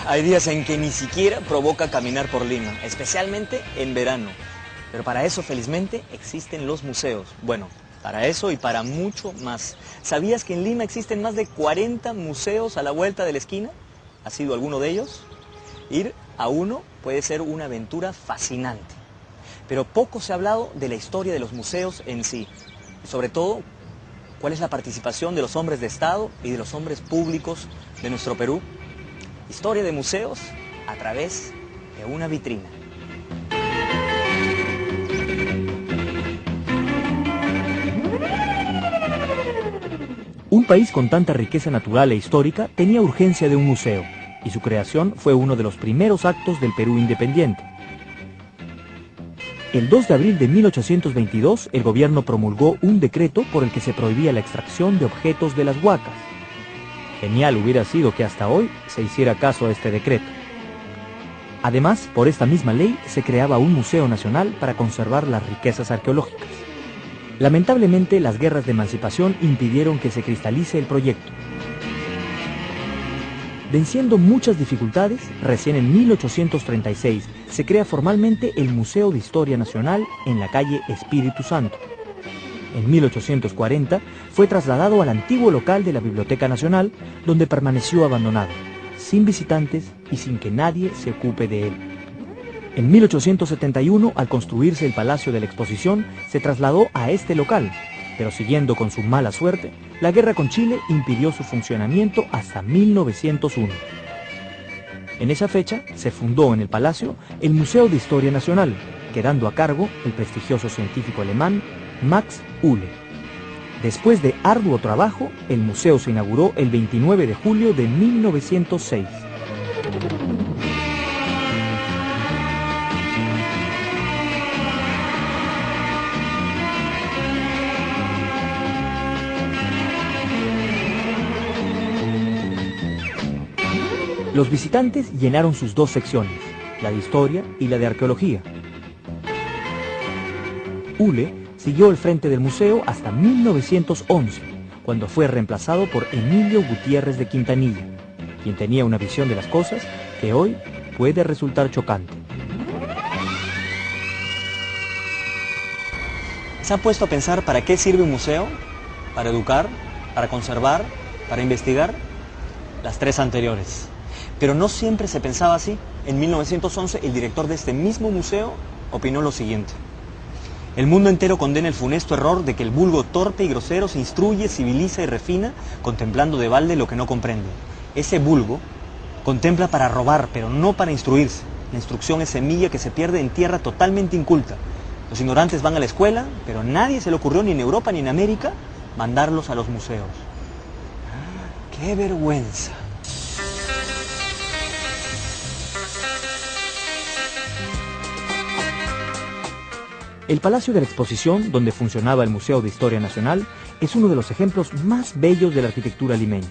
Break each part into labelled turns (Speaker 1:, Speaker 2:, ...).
Speaker 1: Hay días en que ni siquiera provoca caminar por Lima, especialmente en verano. Pero para eso, felizmente, existen los museos. Bueno, para eso y para mucho más. ¿Sabías que en Lima existen más de 40 museos a la vuelta de la esquina? ¿Has ido a alguno de ellos? Ir a uno puede ser una aventura fascinante. Pero poco se ha hablado de la historia de los museos en sí. Y sobre todo, cuál es la participación de los hombres de Estado y de los hombres públicos de nuestro Perú. Historia de museos a través de una vitrina.
Speaker 2: Un país con tanta riqueza natural e histórica tenía urgencia de un museo, y su creación fue uno de los primeros actos del Perú independiente. El 2 de abril de 1822, el gobierno promulgó un decreto por el que se prohibía la extracción de objetos de las huacas. Genial hubiera sido que hasta hoy se hiciera caso a este decreto. Además, por esta misma ley se creaba un museo nacional para conservar las riquezas arqueológicas. Lamentablemente, las guerras de emancipación impidieron que se cristalice el proyecto. Venciendo muchas dificultades, recién en 1836 se crea formalmente el Museo de Historia Nacional en la calle Espíritu Santo. En 1840 fue trasladado al antiguo local de la Biblioteca Nacional, donde permaneció abandonado, sin visitantes y sin que nadie se ocupe de él. En 1871, al construirse el Palacio de la Exposición, se trasladó a este local, pero siguiendo con su mala suerte, la guerra con Chile impidió su funcionamiento hasta 1901. En esa fecha se fundó en el Palacio el Museo de Historia Nacional, quedando a cargo el prestigioso científico alemán Max Uhle. Después de arduo trabajo, el museo se inauguró el 29 de julio de 1906. Los visitantes llenaron sus dos secciones, la de historia y la de arqueología. Uhle siguió al frente del museo hasta 1911, cuando fue reemplazado por Emilio Gutiérrez de Quintanilla, quien tenía una visión de las cosas que hoy puede resultar chocante.
Speaker 1: ¿Se ha puesto a pensar para qué sirve un museo? ¿Para educar? ¿Para conservar? ¿Para investigar? Las tres anteriores. Pero no siempre se pensaba así. En 1911, el director de este mismo museo opinó lo siguiente: el mundo entero condena el funesto error de que el vulgo torpe y grosero se instruye, civiliza y refina, contemplando de balde lo que no comprende. Ese vulgo contempla para robar, pero no para instruirse. La instrucción es semilla que se pierde en tierra totalmente inculta. Los ignorantes van a la escuela, pero nadie se le ocurrió ni en Europa ni en América mandarlos a los museos. ¡Qué vergüenza!
Speaker 2: El Palacio de la Exposición, donde funcionaba el Museo de Historia Nacional, es uno de los ejemplos más bellos de la arquitectura limeña.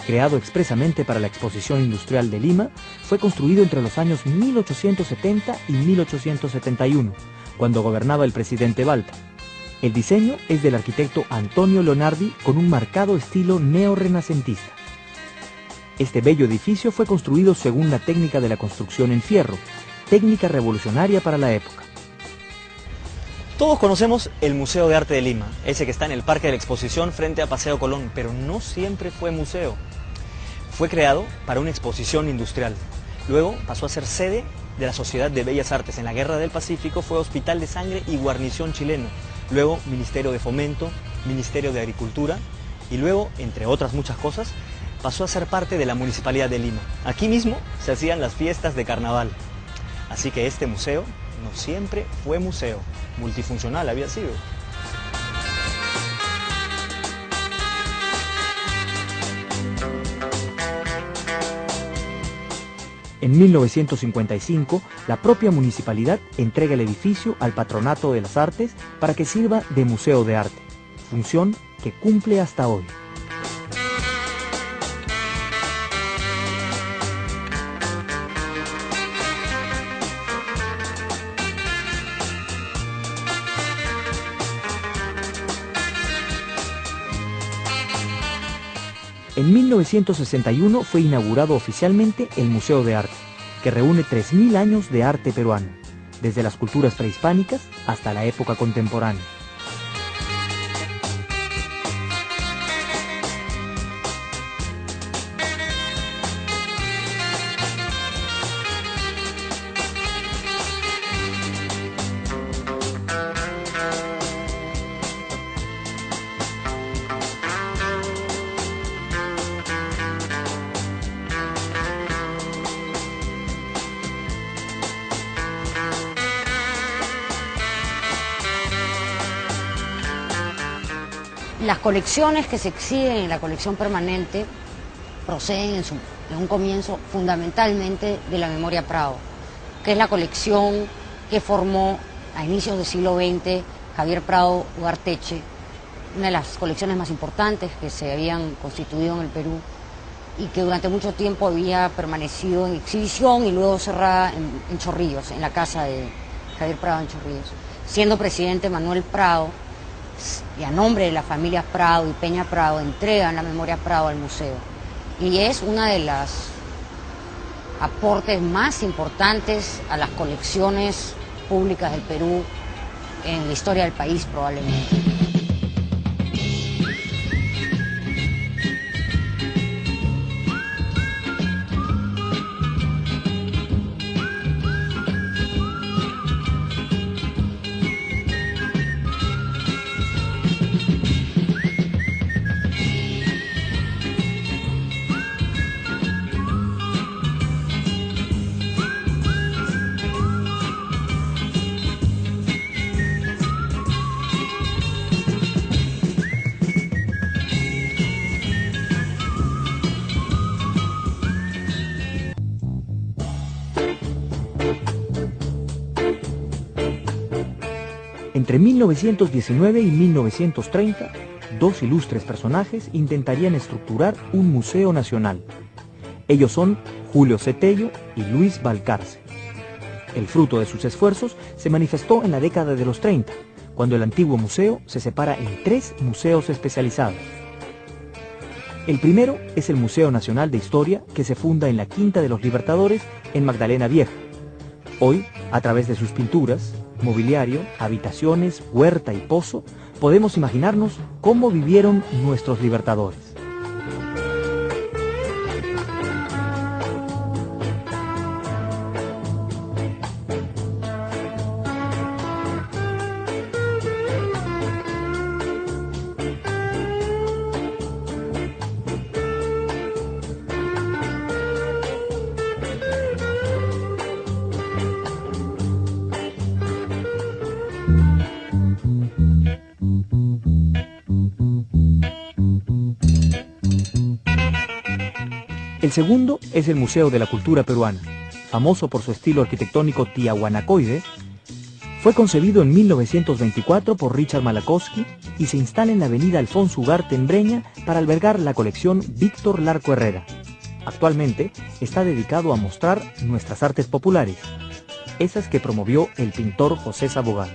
Speaker 2: Creado expresamente para la Exposición Industrial de Lima, fue construido entre los años 1870 y 1871, cuando gobernaba el presidente Balta. El diseño es del arquitecto Antonio Leonardi, con un marcado estilo neorrenacentista. Este bello edificio fue construido según la técnica de la construcción en fierro, técnica revolucionaria para la época.
Speaker 1: Todos conocemos el Museo de Arte de Lima, ese que está en el Parque de la Exposición frente a Paseo Colón, pero no siempre fue museo. Fue creado para una exposición industrial. Luego pasó a ser sede de la Sociedad de Bellas Artes. En la Guerra del Pacífico fue Hospital de Sangre y Guarnición chileno. Luego Ministerio de Fomento, Ministerio de Agricultura y luego, entre otras muchas cosas, pasó a ser parte de la Municipalidad de Lima. Aquí mismo se hacían las fiestas de carnaval. Así que este museo no siempre fue museo, multifuncional había sido.
Speaker 2: En 1955, la propia municipalidad entrega el edificio al Patronato de las Artes para que sirva de museo de arte, función que cumple hasta hoy. En 1961 fue inaugurado oficialmente el Museo de Arte, que reúne 3.000 años de arte peruano, desde las culturas prehispánicas hasta la época contemporánea.
Speaker 3: Las colecciones que se exhiben en la colección permanente proceden en un comienzo fundamentalmente de la Memoria Prado, que es la colección que formó a inicios del siglo XX Javier Prado Ugarteche, una de las colecciones más importantes que se habían constituido en el Perú y que durante mucho tiempo había permanecido en exhibición y luego cerrada en Chorrillos, en la casa de Javier Prado en Chorrillos. Siendo presidente Manuel Prado, y a nombre de las familias Prado y Peña Prado, entregan la Memoria Prado al museo. Y es una de las aportes más importantes a las colecciones públicas del Perú en la historia del país, probablemente.
Speaker 2: Entre 1919 y 1930, dos ilustres personajes intentarían estructurar un museo nacional. Ellos son Julio Cetello y Luis Balcarce. El fruto de sus esfuerzos se manifestó en la década de los 30, cuando el antiguo museo se separa en 3 museos especializados. El primero es el Museo Nacional de Historia, que se funda en la Quinta de los Libertadores, en Magdalena Vieja. Hoy, a través de sus pinturas, mobiliario, habitaciones, huerta y pozo, podemos imaginarnos cómo vivieron nuestros libertadores. El segundo es el Museo de la Cultura Peruana, famoso por su estilo arquitectónico tiahuanacoide. Fue concebido en 1924 por Richard Malakowski y se instala en la avenida Alfonso Ugarte en Breña para albergar la colección Víctor Larco Herrera. Actualmente está dedicado a mostrar nuestras artes populares, esas que promovió el pintor José Sabogal.